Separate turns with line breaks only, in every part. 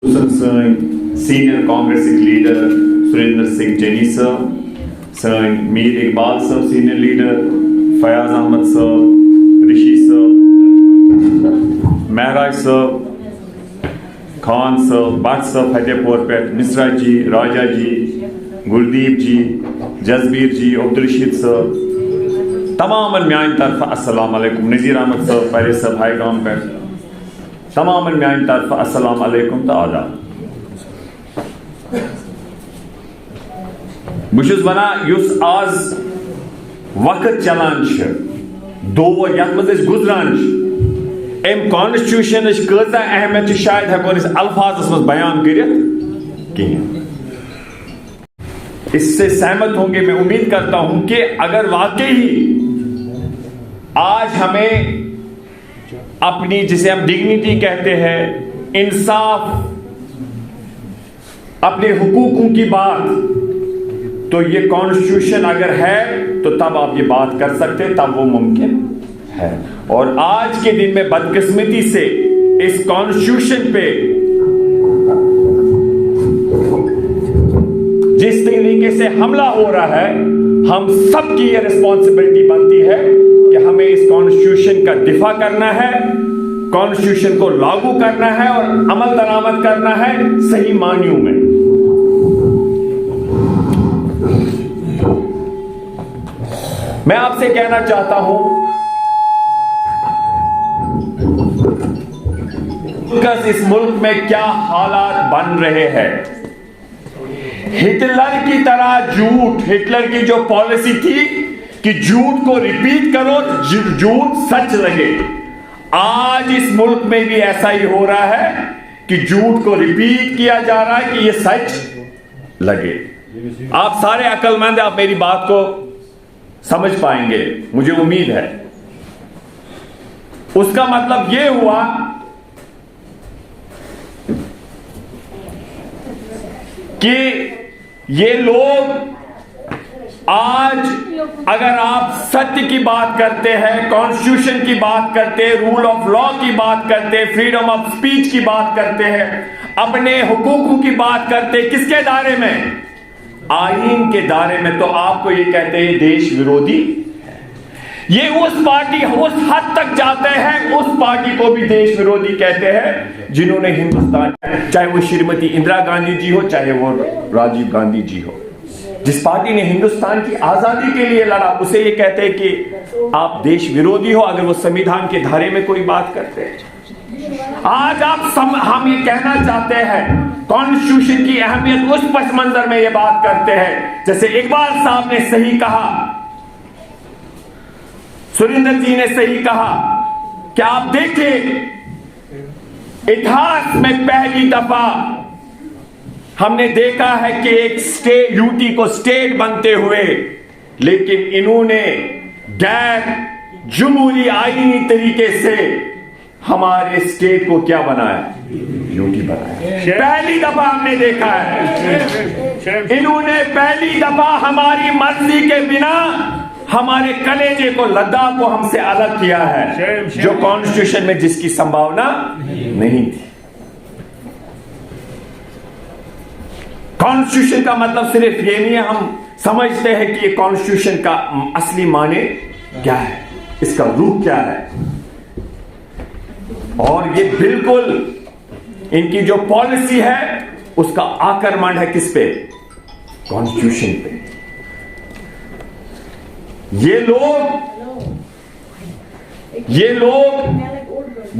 Senior کانگریسک leader Surinder Singh جینی صاحب، سن میر اقبال صاحب senior leader, Fayyaz Ahmad صاحب، رشی صاحب، مہراج صاحب، خان صاحب، بٹ صاحب فتح پور پہ، مصرا جی، راجا جی، گلدیپ جی، جزبیر جی، عبدالرشید صاحب، تمام میان طرف السلام علیکم، نذیر احمد صاحب پہلے صاحب ہائی گراؤنڈ پہ، تمام میان طرف السلام علیکم تو آداب۔ بہت ونان یس آز وقت چلان دور یت مز گزران ام کانسٹیوشن کۭژاہ اہمیت شاید ہیکو نہٕ الفاظ مز بیان کرت کہین۔ اس سے سہمت ہوں گے، میں امید کرتا ہوں کہ اگر واقعی آج ہمیں اپنی جسے ہم ڈگنیٹی کہتے ہیں، انصاف، اپنے حقوقوں کی بات، تو یہ کانسٹیٹیوشن اگر ہے تو تب آپ یہ بات کر سکتے، تب وہ ممکن ہے۔ اور آج کے دن میں بدقسمتی سے اس کانسٹیٹیوشن پہ جس طریقے سے حملہ ہو رہا ہے، ہم سب کی یہ ریسپانسبلٹی بنتی ہے کہ ہمیں اس کانسٹیٹیوشن کا دفاع کرنا ہے، کانسٹیٹیوشن کو لاگو کرنا ہے اور عمل درآمد کرنا ہے صحیح معنیوں میں۔ میں آپ سے کہنا چاہتا ہوں اس ملک میں کیا حالات بن رہے ہیں۔ ہٹلر کی طرح جھوٹ، ہٹلر کی جو پالیسی تھی کہ جھوٹ کو ریپیٹ کرو، جھوٹ سچ لگے، آج اس ملک میں بھی ایسا ہی ہو رہا ہے کہ جھوٹ کو ریپیٹ کیا جا رہا ہے کہ یہ سچ لگے۔ آپ سارے عقل مند آپ میری بات کو سمجھ پائیں گے، مجھے امید ہے۔ اس کا مطلب یہ ہوا کہ یہ لوگ آج اگر آپ ستیہ کی بات کرتے ہیں، کانسٹیٹیوشن کی بات کرتے ہیں، رول آف لا کی بات کرتے ہیں، فریڈم آف سپیچ کی بات کرتے ہیں، اپنے حقوقوں کی بات کرتے ہیں، کس کے دائرے میں؟ آئین کے دائرے میں، تو آپ کو یہ کہتے ہیں دیش ورودھی۔ یہ اس پارٹی اس حد تک جاتے ہیں، اس پارٹی کو بھی دیش ورودھی کہتے ہیں جنہوں نے ہندوستان، چاہے وہ شریمتی اندرا گاندھی جی ہو، چاہے وہ راجیو گاندھی جی ہو، جس پارٹی نے ہندوستان کی آزادی کے لیے لڑا، اسے یہ کہتے ہیں کہ آپ دیش ورودھی ہو اگر وہ سمویدھان کے دھارے میں کوئی بات کرتے ہیں۔ آج ہم یہ کہنا چاہتے ہیں، کانسٹیٹیوشن کی اہمیت اس پس منظر میں یہ بات کرتے ہیں، جیسے اقبال صاحب نے صحیح کہا، سریندر جی نے صحیح کہا کہ آپ دیکھیں اتہاس میں پہلی دفعہ ہم نے دیکھا ہے کہ ایک اسٹیٹ، یوٹی کو اسٹیٹ بنتے ہوئے، لیکن انہوں نے غیر جمہوری آئینی طریقے سے ہمارے اسٹیٹ کو کیا بنایا؟ یوٹی بنایا۔ پہلی دفعہ ہم نے دیکھا ہے انہوں نے پہلی دفعہ ہماری مرضی کے بنا ہمارے کلیجے کو، لداخ کو ہم سے الگ کیا ہے، جو کانسٹیٹیوشن میں جس کی سمبھاونا نہیں تھی۔ کانسٹیٹیوشن کا مطلب صرف یہ نہیں ہے، ہم سمجھتے ہیں کہ یہ کانسٹیٹیوشن کا اصلی معنی کیا ہے، اس کا روح کیا ہے، اور یہ بالکل ان کی جو پالیسی ہے اس کا آکرمن ہے کس پہ؟ کانسٹیٹیوشن پہ۔ یہ لوگ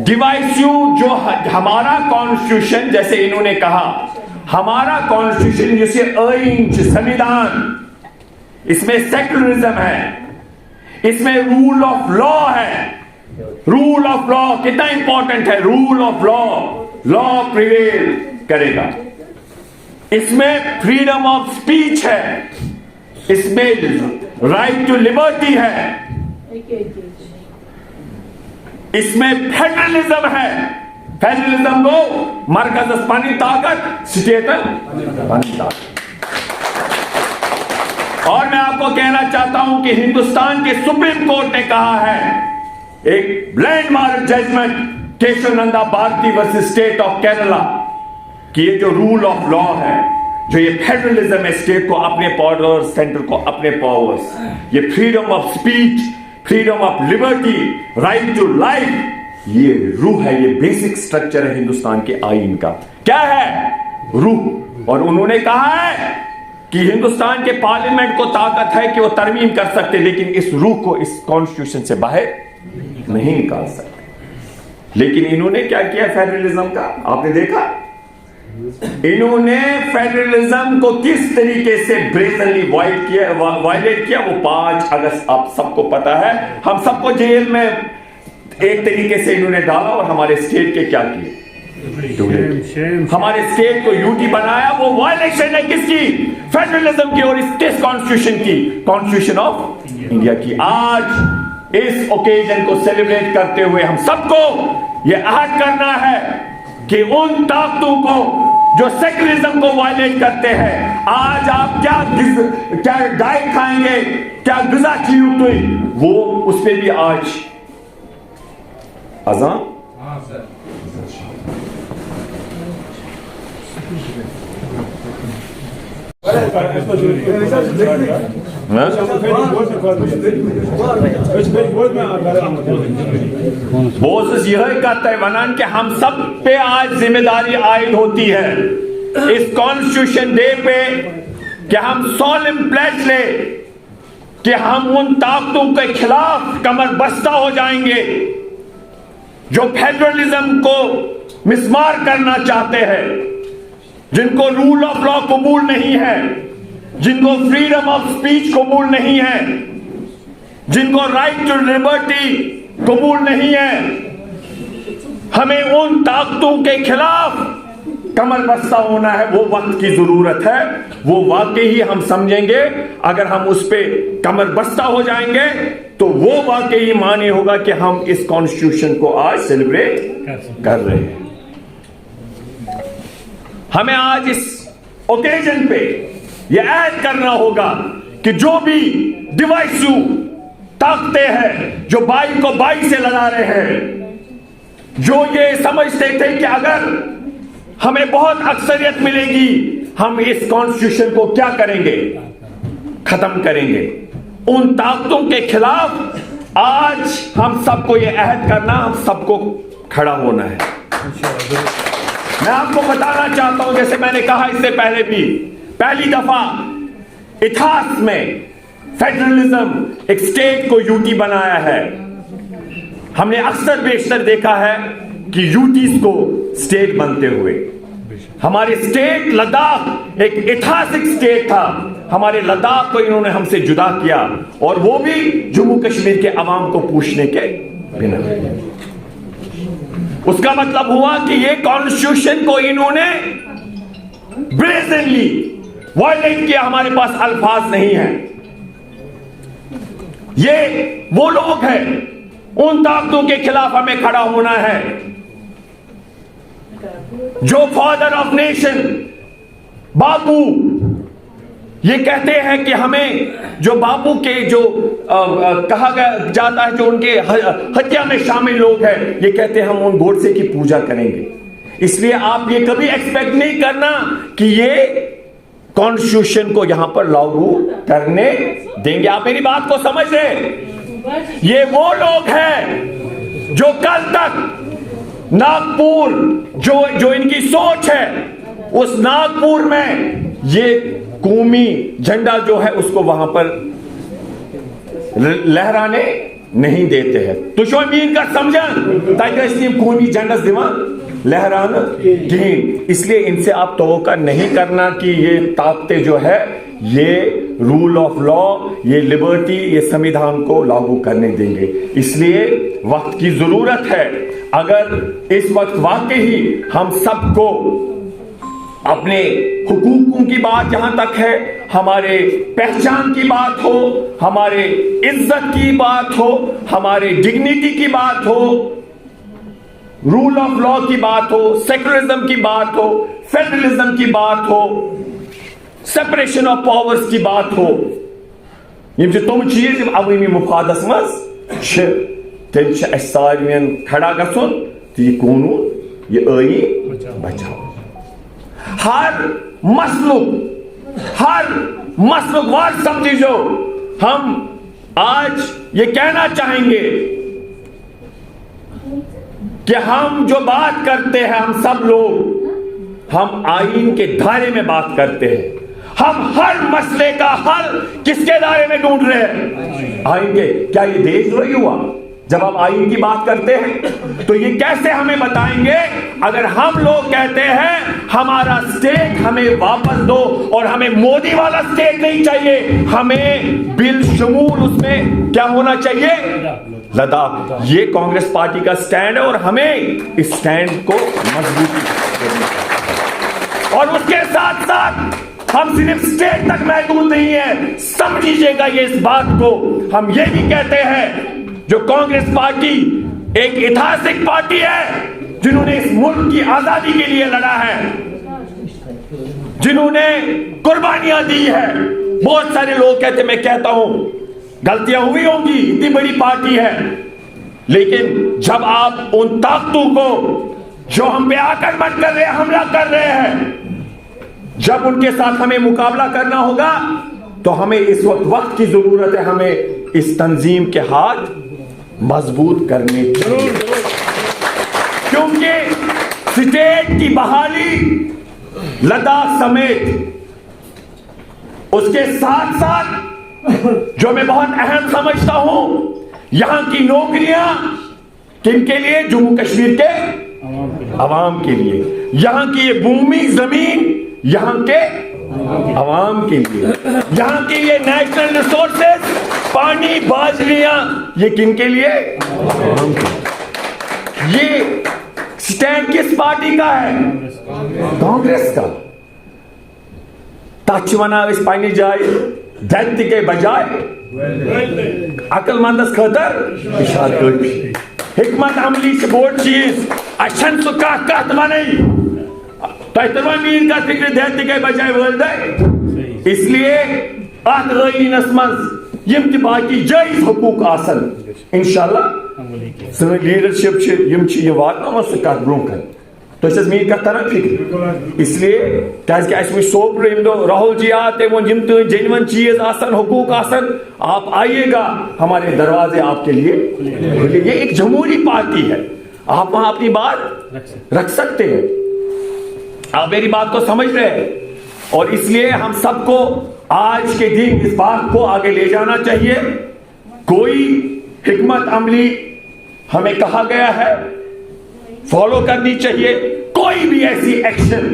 ڈیوائسیو، جو ہمارا کانسٹیٹیوشن، جیسے انہوں نے کہا ہمارا کانسٹیٹیوشن جسے آئین، سمویدھان، اس میں سیکولرزم ہے، اس میں رول آف لا ہے۔ رول آف لا کتنا امپورٹنٹ ہے، rule of law, law prevail کرے گا۔ اس میں فریڈم آف سپیچ ہے، اس میں رائٹ ٹو لبرٹی ہے، اس میں فیڈرلزم ہے۔ فیڈرلزم کو مرکز پانی طاقت، سٹیٹ پانی طاقت۔ اور میں آپ کو کہنا چاہتا ہوں کہ ہندوستان کے سپریم کورٹ نے کہا ہے، ایک لینڈ مارک ججمنٹ کیشو نندا بھارتی ورسز اسٹیٹ آف کیرلا، کہ یہ جو رول آف لا ہے, جو یہ فیڈرلزم ہے, اسٹیٹ کو اپنے پاور, سینٹر کو اپنے پاورز, یہ freedom of speech, freedom of liberty, right to life, یہ روح ہے, یہ بیسک سٹرکچر ہے ہندوستان کے آئین کا. کیا ہے؟ روح. اور انہوں نے کہا ہے کہ ہندوستان کے پارلیمنٹ کو طاقت ہے کہ وہ ترمیم کر سکتے, لیکن اس روح کو اس کانسٹیٹیوشن سے باہر نہیں نکال سکتے. لیکن انہوں نے کیا کیا فیڈرلزم کا؟ آپ نے دیکھا انہوں نے فیڈرلزم کو کس طریقے سے بریزنلی وائلیٹ کیا. وہ 5 اگست آپ سب کو پتا ہے, ہم سب کو جیل میں ایک طریقے سے انہوں نے ڈالا, اور ہمارے اسٹیٹ کے کیا کیے, ہمارے اسٹیٹ کو یوٹی بنایا. وہ وائلیشن ہے کس کی؟ فیڈرلزم کی اور اس کانسٹیٹیوشن کی, کانسٹیٹیوشن آف انڈیا کی. آج اس اوکیزن کو سیلیبریٹ کرتے ہوئے ہم سب کو یہ عہد کرنا ہے کہ ان طاقتوں کو جو سیکولرزم کو وائلیٹ کرتے ہیں, آج آپ کیا ڈائٹ کھائیں گے, کیا غذا کی ہوئی, وہ اس پہ بھی آج اذان بوزس یہ کہتا ہے ونان کہ ہم سب پہ آج ذمہ داری عائد ہوتی ہے اس کانسٹیٹیوشن ڈے پہ کہ ہم سولم پلیج لیں کہ ہم ان طاقتوں کے خلاف کمر بستہ ہو جائیں گے جو فیڈرلزم کو مسمار کرنا چاہتے ہیں, جن کو رول آف لا قبول نہیں ہے, جن کو فریڈم آف اسپیچ قبول نہیں ہے, جن کو رائٹ ٹو لبرٹی قبول نہیں ہے. ہمیں ان طاقتوں کے خلاف کمر بستہ ہونا ہے. وہ وقت کی ضرورت ہے, وہ واقعی ہم سمجھیں گے اگر ہم اس پہ کمر بستہ ہو جائیں گے تو وہ واقعی معنی ہوگا کہ ہم اس کانسٹیٹیوشن کو آج سیلیبریٹ کر رہے ہیں. ہمیں آج اس اوکیزن پہ یہ عہد کرنا ہوگا کہ جو بھی ڈیوائسو طاقتیں ہیں جو بائی کو بائی سے لڑا رہے ہیں, جو یہ سمجھتے تھے کہ اگر ہمیں بہت اکثریت ملے گی ہم اس کانسٹیٹیوشن کو کیا کریں گے, ختم کریں گے, ان طاقتوں کے خلاف آج ہم سب کو یہ عہد کرنا, ہم سب کو کھڑا ہونا ہے. میں آپ کو بتانا چاہتا ہوں, جیسے میں نے کہا اس سے پہلے بھی, پہلی دفعہ اتہاس میں فیڈرلزم ایک اسٹیٹ کو یوٹی بنایا ہے. ہم نے اکثر بیشتر دیکھا ہے کہ یوٹیز کو اسٹیٹ بنتے ہوئے. ہمارے اسٹیٹ لداخ ایک اتہاسک اسٹیٹ تھا, ہمارے لداخ کو انہوں نے ہم سے جدا کیا, اور وہ بھی جموں کشمیر کے عوام کو پوچھنے کے بنا. اس کا مطلب ہوا کہ یہ کانسٹیٹیوشن کو انہوں نے بریزنلی وائلیٹ کیا. ہمارے پاس الفاظ نہیں ہیں. یہ وہ لوگ ہیں, ان طاقتوں کے خلاف ہمیں کھڑا ہونا ہے جو فادر آف نیشن باپو یہ کہتے ہیں کہ ہمیں جو باپو کے جو کہا جاتا ہے جو ان کے ہتیا میں شامل لوگ ہیں, یہ کہتے ہیں ہم ان گوڈسے کی پوجا کریں گے. اس لیے آپ یہ کبھی ایکسپیکٹ نہیں کرنا کہ یہ کانسٹیٹیوشن کو یہاں پر لاگو کرنے دیں گے. آپ میری بات کو سمجھ رہے؟ یہ وہ لوگ ہیں جو کل تک ناگپور جو ان کی سوچ ہے, اس ناگپور میں یہ قومی جھنڈا جو ہے اس کو وہاں پر لہرانے نہیں دیتے ہیں. تو شو امین کا سمجھن تاکہ قومی جھنڈا دیوان لہرانا کہیں. اس لیے ان سے آپ توقع نہیں کرنا کہ یہ طاقتیں جو ہے یہ رول آف لا, یہ لبرٹی, یہ سمویدھان کو لاگو کرنے دیں گے. اس لیے وقت کی ضرورت ہے. اگر اس وقت واقعی ہم سب کو اپنے حقوقوں کی بات جہاں تک ہے, ہمارے پہچان کی بات ہو, ہمارے عزت کی بات ہو, ہمارے ڈگنیٹی کی بات ہو, رول آف لا کی بات ہو, سیکولرزم کی بات ہو, فیڈرلزم کی بات ہو, سیپریشن آف پاورز کی بات ہو, یہ جو تم چیز عوامی مفادس مز تیل ساروین کھڑا گھن تو یہ قانون یہ آئین بچاؤ. ہر مسلک وار سمجھو. ہم آج یہ کہنا چاہیں گے کہ ہم جو بات کرتے ہیں ہم سب لوگ ہم آئین کے دائرے میں بات کرتے ہیں. ہم ہر مسئلے کا حل کس کے دائرے میں ڈھونڈ رہے ہیں؟ آئین کے. کیا یہ دیش دروہی ہوا جب ہم آئین کی بات کرتے ہیں؟ تو یہ کیسے ہمیں بتائیں گے اگر ہم لوگ کہتے ہیں ہمارا اسٹیٹ ہمیں واپس دو اور ہمیں مودی والا اسٹیٹ نہیں چاہیے, ہمیں بالشمول اس میں کیا ہونا چاہیے؟ لداخ. یہ کانگریس پارٹی کا سٹینڈ ہے اور ہمیں اس سٹینڈ کو مضبوطی کرنی ہے. اور اس کے ساتھ ساتھ ہم صرف اسٹیٹ تک محدود نہیں ہیں, سمجھیے گا یہ اس بات کو. ہم یہ بھی کہتے ہیں جو کانگریس پارٹی ایک ایتہاسک پارٹی ہے جنہوں نے اس ملک کی آزادی کے لیے لڑا ہے, جنہوں نے قربانیاں دی ہے. بہت سارے لوگ کہتے ہیں, میں کہتا ہوں غلطیاں ہوئی ہوں گی, اتنی بڑی پارٹی ہے, لیکن جب آپ ان طاقتوں کو جو ہم پہ آکرمن کر رہے ہیں, حملہ کر رہے ہیں, جب ان کے ساتھ ہمیں مقابلہ کرنا ہوگا تو ہمیں اس وقت کی ضرورت ہے, ہمیں اس تنظیم کے ہاتھ مضبوط کرنے چاہیے. کیونکہ اسٹیٹ کی بحالی لداخ سمیت اس کے ساتھ ساتھ جو میں بہت اہم سمجھتا ہوں, یہاں کی نوکریاں کن کے لیے؟ جموں کشمیر کے عوام کے لیے. یہاں کی یہ بھومی زمین یہاں کے عوام کے لیے. یہاں کی یہ نیشنل ریسورسز, پانی, باجریاں, یہ کن کے لیے؟ عوام کے لیے. یہ سٹینڈ کس پارٹی کا ہے؟ کانگریس کا. تچ ونا اس پانی جائے دھرتی کے بجائے عقل مندس خاطر اشار کٲفی. حکمت عملی سے بوڑ چیز اچھن سو کہت ونی تہ تروا مین کت فکر دھرتی کے بجائے والدے. اس لیے ات آئینس مز یم تہ باقی جائز حقوق آسن انشاءاللہ سن لیڈرشپ یہ واتناوان سہ کت برونٛہہ کن. تو مین کت تران فکر. اس لیے کیازِ کہ اَسہِ وٕچھ سوپور یم دۄہ راہل جی آ تٔمۍ ووٚن یم تُہۍ جینون چیز آسن حقوق آسن آپ آئیے گا, ہمارے دروازے آپ کے لیے. یہ ایک جمہوری پارٹی ہے, آپ وہاں اپنی بات رکھ سکتے ہیں. آپ میری بات کو سمجھ رہے ہیں. اور اس لیے ہم سب کو آج کے دن اس بات کو آگے لے جانا چاہیے. کوئی حکمت عملی ہمیں کہا گیا ہے فالو کرنی چاہیے. کوئی بھی ایسی ایکشن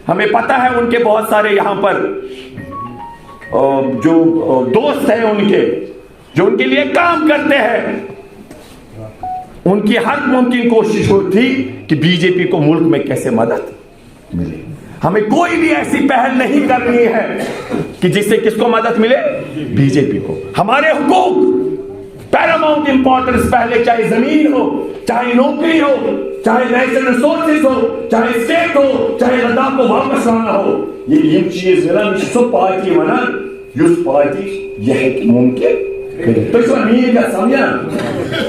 ہمیں پتا ہے ان کے بہت سارے یہاں پر جو دوست ہیں ان کے جو ان کے لیے کام کرتے ہیں, ان کی ہر ممکن کوشش ہوتی کہ بی جے پی کو ملک میں کیسے مدد ملے. ہمیں کوئی بھی ایسی پہل نہیں کرنی ہے کہ جس سے کس کو مدد ملے؟ بی جے پی کو. ہمارے حقوق پیراماؤنٹ امپورٹنس, پہلے چاہے زمین ہو, چاہے نوکری ہو, چاہے نیشنل ریسورسز ہو, چاہے اسٹیٹ ہو, چاہے لداخ کو واپس لانا ہو. یہ چیز ملان سو پارٹی ونان یس پارٹی یہ ہے کہ ممکن تو مین کا سمجھان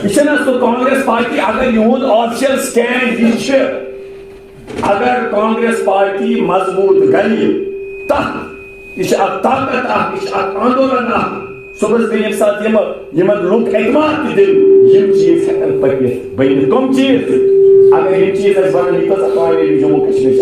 یہ سو کانگریس پارٹی. اگر یہود آفیشل سٹینڈ یہ اگر کانگریس پارٹی مضبوط گلی تک یہ طاقت یہ آندولن صبح یم سات لوگ اعتماد دل یم چیز ہیکن پکت بنت. کم چیز اگر یہ چیز بنان یہ کس کامیابی جموں کشمیر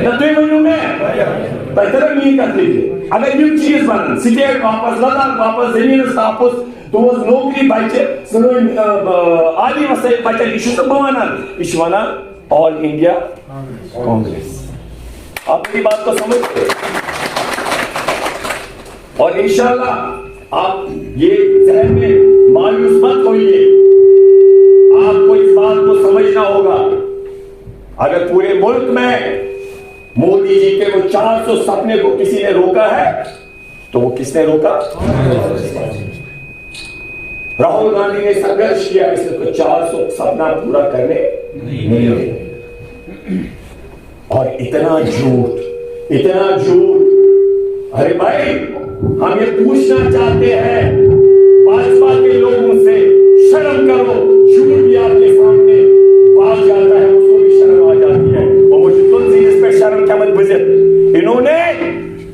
نہ تھی ونو میں تھی تر مین کت اگر یم چیز بنان سٹیٹ واپس, لداخ واپس, زمین واپس, تہذ نوکری بچہ, سن عالی وسائل بچن. یہ ونان یہ ونان آل انڈیا کانگریس. آپ میری بات کو سمجھتے اور انشاءاللہ آپ یہ ذہن میں مایوس مت ہوئیے. آپ کو اس بات کو سمجھنا ہوگا اگر پورے ملک میں مودی جی کے وہ 400 سپنے کو کسی نے روکا ہے تو وہ کس نے روکا؟ راہل گاندھی نے سنگرش کیا اس کو 400 سپنا پورا کرنے نہیں. اور اتنا جھوٹ. ارے بھائی ہم یہ پوچھنا چاہتے ہیں بھاجپا کے لوگوں سے, شرم کرو. جھوٹ بھی آپ کے سامنے بات جاتا ہے, اس کو بھی شرم آ جاتی ہے. اور مجھے تلسی اس پہ شرم کیا مت بزے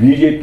BJP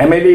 MLA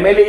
MLA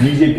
BJP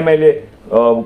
MLA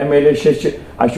MLA